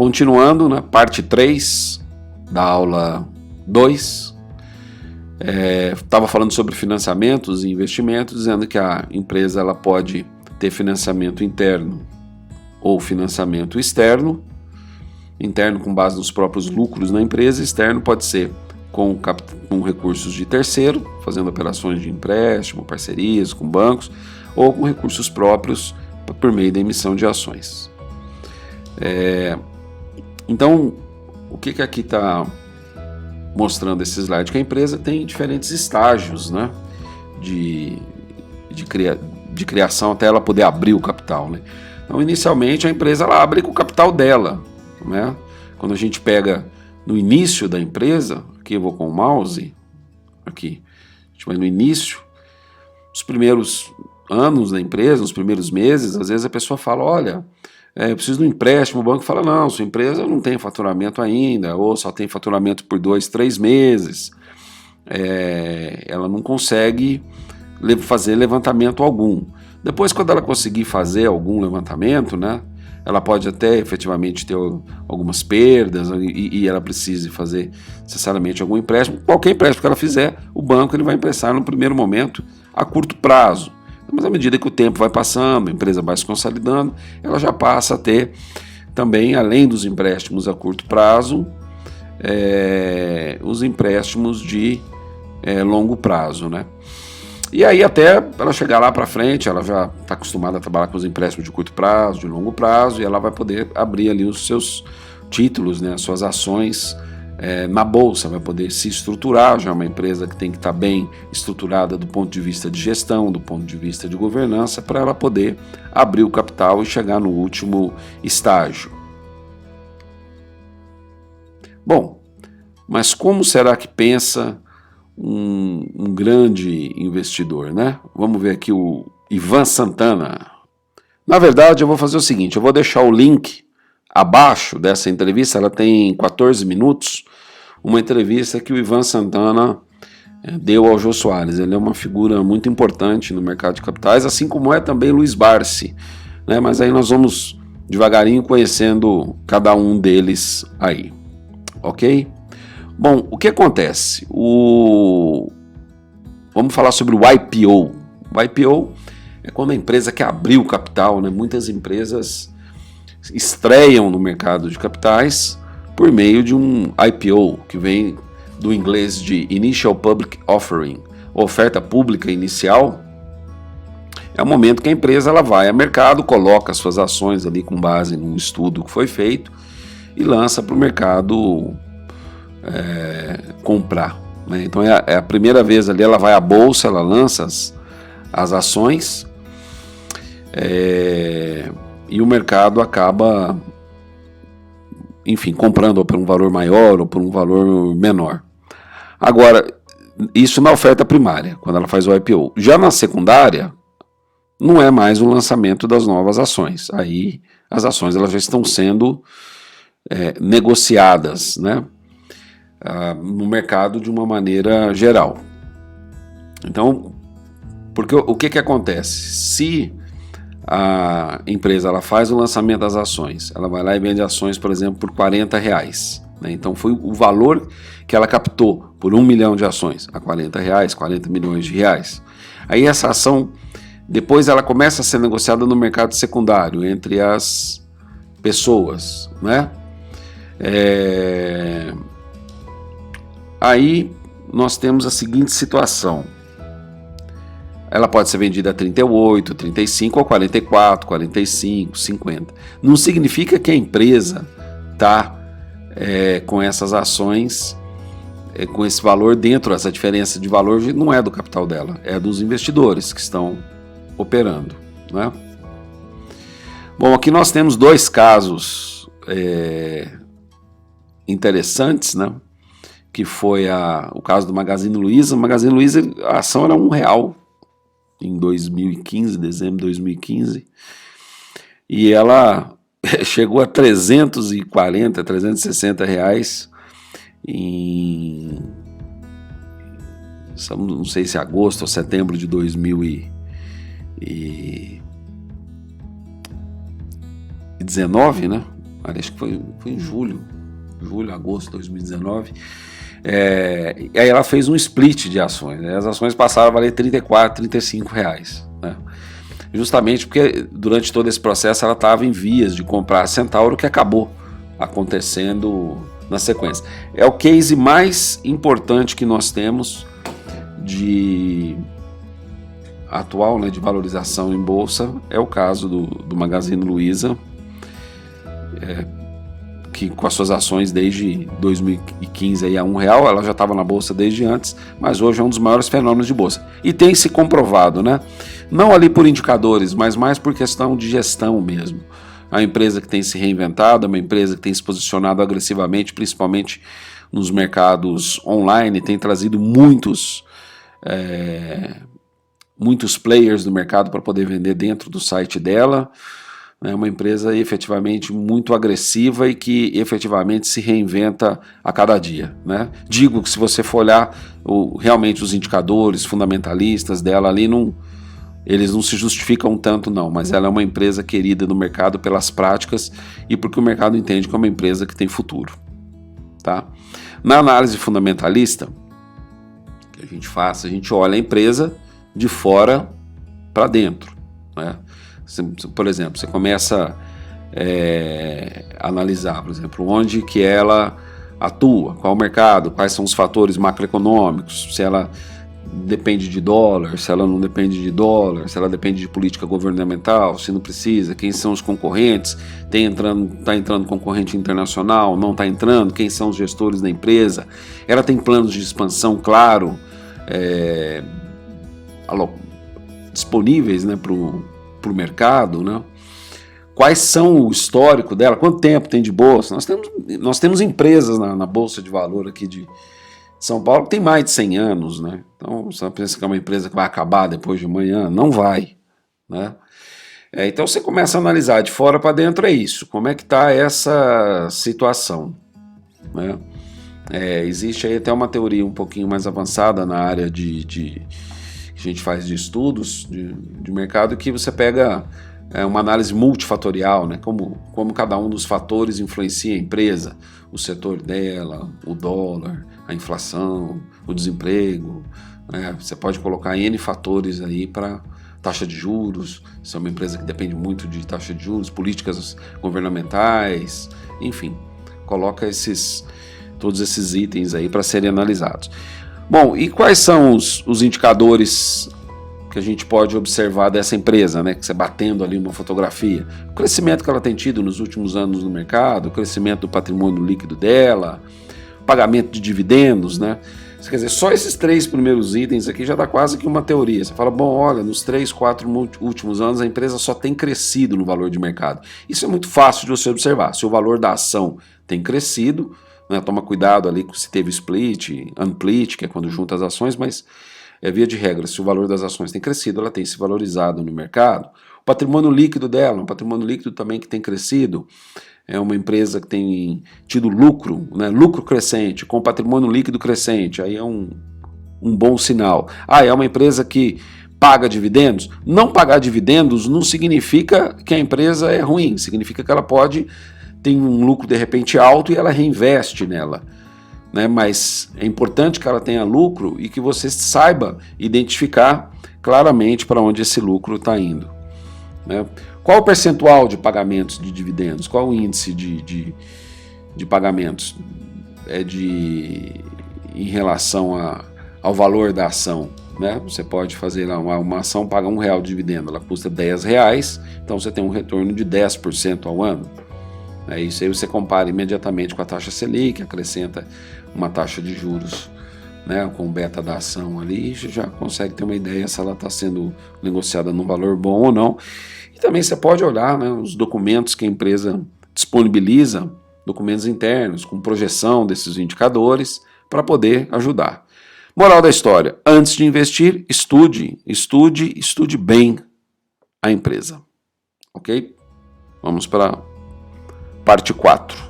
Continuando, né, parte 3 da aula 2, estava falando sobre financiamentos e investimentos, dizendo que a empresa ela pode ter financiamento interno ou financiamento externo. Interno com base nos próprios lucros na empresa, externo pode ser com recursos de terceiro, fazendo operações de empréstimo, parcerias com bancos, ou com recursos próprios por meio da emissão de ações. Então, o que aqui está mostrando esse slide? Que a empresa tem diferentes estágios, né, de criação até ela poder abrir o capital, né? Então, inicialmente, a empresa ela abre com o capital dela, né? Quando a gente pega no início da empresa, aqui eu vou com o mouse, aqui, a gente vai no início, os primeiros anos da empresa, nos primeiros meses, às vezes a pessoa fala, olha, eu preciso de um empréstimo, o banco fala, não, sua empresa não tem faturamento ainda, ou só tem faturamento por 2, 3 meses, ela não consegue fazer levantamento algum. Depois, quando ela conseguir fazer algum levantamento, né, ela pode até efetivamente ter algumas perdas e ela precise fazer necessariamente algum empréstimo. Qualquer empréstimo que ela fizer, o banco ele vai emprestar no primeiro momento a curto prazo. Mas à medida que o tempo vai passando, a empresa vai se consolidando, ela já passa a ter também, além dos empréstimos a curto prazo, os empréstimos de longo prazo, né? E aí até ela chegar lá para frente, ela já está acostumada a trabalhar com os empréstimos de curto prazo, de longo prazo, e ela vai poder abrir ali os seus títulos, né, as suas ações na bolsa, vai poder se estruturar. Já é uma empresa que tem que estar bem estruturada do ponto de vista de gestão, do ponto de vista de governança, para ela poder abrir o capital e chegar no último estágio. Bom, mas como será que pensa um grande investidor, né? Vamos ver aqui o Ivan Santana. Na verdade, eu vou fazer o seguinte, eu vou deixar o link abaixo dessa entrevista, ela tem 14 minutos, uma entrevista que o Ivan Santana deu ao Jô Soares. Ele é uma figura muito importante no mercado de capitais, assim como é também Luiz Barsi, né? Mas aí nós vamos devagarinho conhecendo cada um deles aí, ok? Bom, o que acontece? Vamos falar sobre o IPO. O IPO é quando a empresa quer abrir o capital, né? Muitas empresas estreiam no mercado de capitais por meio de um IPO, que vem do inglês de Initial Public Offering, oferta pública inicial. É o momento que a empresa ela vai ao mercado, coloca suas ações ali com base num estudo que foi feito e lança para o mercado comprar, né? Então é a primeira vez ali, ela vai à bolsa, ela lança as ações e o mercado acaba, enfim, comprando ou por um valor maior ou por um valor menor. Agora, isso na oferta primária, quando ela faz o IPO. Já na secundária, não é mais o lançamento das novas ações. Aí as ações elas já estão sendo negociadas, né, no mercado de uma maneira geral. Então, porque o que acontece? Se a empresa ela faz o lançamento das ações, ela vai lá e vende ações, por exemplo, por R$40, né? Então foi o valor que ela captou por 1 milhão de ações, a R$40, 40 milhões de reais. Aí essa ação, depois ela começa a ser negociada no mercado secundário, entre as pessoas, né? Aí nós temos a seguinte situação. Ela pode ser vendida a 38, 35 ou 44, 45, 50. Não significa que a empresa está com essas ações, com esse valor dentro, essa diferença de valor não é do capital dela, é dos investidores que estão operando, né? Bom, aqui nós temos dois casos interessantes, né? Que foi o caso do Magazine Luiza. O Magazine Luiza, a ação era R$1 em 2015, dezembro de 2015, e ela chegou a 340, 360 reais em, não sei se agosto ou setembro de 2019, né? acho que foi em julho, agosto de 2019, e aí ela fez um split de ações, né? As ações passaram a valer R$34, R$35, né? Justamente porque durante todo esse processo ela estava em vias de comprar a Centauro, que acabou acontecendo na sequência. É o case mais importante que nós temos de atual, né, de valorização em bolsa, é o caso do Magazine Luiza, que com as suas ações desde 2015 aí a R$1, ela já estava na bolsa desde antes, mas hoje é um dos maiores fenômenos de bolsa. E tem se comprovado, né? Não ali por indicadores, mas mais por questão de gestão mesmo. É uma empresa que tem se reinventado, é uma empresa que tem se posicionado agressivamente, principalmente nos mercados online, tem trazido muitos players do mercado para poder vender dentro do site dela. É uma empresa efetivamente muito agressiva e que efetivamente se reinventa a cada dia, né? Digo que se você for olhar realmente os indicadores fundamentalistas dela ali, eles não se justificam tanto não, mas ela é uma empresa querida no mercado pelas práticas e porque o mercado entende que é uma empresa que tem futuro, tá? Na análise fundamentalista que a gente faz, a gente olha a empresa de fora para dentro, né? Por exemplo, você começa a analisar, por exemplo, onde que ela atua, qual o mercado, quais são os fatores macroeconômicos, se ela depende de dólar, se ela não depende de dólar, se ela depende de política governamental, se não precisa, quem são os concorrentes, está entrando concorrente internacional, não está entrando, quem são os gestores da empresa, ela tem planos de expansão, claro, disponíveis, né, para o mercado, né? Quais são o histórico dela, quanto tempo tem de bolsa. Nós temos empresas na Bolsa de Valor aqui de São Paulo que tem mais de 100 anos, né? Então você pensa que é uma empresa que vai acabar depois de amanhã, não vai, né? Então você começa a analisar de fora para dentro, é isso, como é que está essa situação, né? Existe aí até uma teoria um pouquinho mais avançada na área que a gente faz de estudos de mercado, que você pega uma análise multifatorial, né? Como cada um dos fatores influencia a empresa, o setor dela, o dólar, a inflação, o desemprego, né? Você pode colocar N fatores aí para taxa de juros, se é uma empresa que depende muito de taxa de juros, políticas governamentais, enfim, coloca todos esses itens aí para serem analisados. Bom, e quais são os indicadores que a gente pode observar dessa empresa, né? Que você batendo ali uma fotografia, o crescimento que ela tem tido nos últimos anos no mercado, o crescimento do patrimônio líquido dela, pagamento de dividendos, né? Quer dizer, só esses 3 primeiros itens aqui já dá quase que uma teoria. Você fala, bom, olha, nos 3, 4 últimos anos a empresa só tem crescido no valor de mercado. Isso é muito fácil de você observar. Se o valor da ação tem crescido, né, toma cuidado ali se teve split, unsplit, que é quando junta as ações, mas via de regra, se o valor das ações tem crescido, ela tem se valorizado no mercado. O patrimônio líquido dela, um patrimônio líquido também que tem crescido, é uma empresa que tem tido lucro, né, lucro crescente, com patrimônio líquido crescente, aí é um bom sinal. É uma empresa que paga dividendos? Não pagar dividendos não significa que a empresa é ruim, significa que ela tem um lucro de repente alto e ela reinveste nela, né? Mas é importante que ela tenha lucro e que você saiba identificar claramente para onde esse lucro está indo, né? Qual o percentual de pagamentos de dividendos? Qual o índice de pagamentos em relação ao valor da ação, né? Você pode fazer lá uma ação paga R$1 de dividendo, ela custa R$10, então você tem um retorno de 10% ao ano. Isso aí você compara imediatamente com a taxa Selic, acrescenta uma taxa de juros, né, com o beta da ação ali, já consegue ter uma ideia se ela está sendo negociada num valor bom ou não. E também você pode olhar, né, os documentos que a empresa disponibiliza, documentos internos, com projeção desses indicadores, para poder ajudar. Moral da história, antes de investir, estude bem a empresa. Ok? Vamos para parte 4.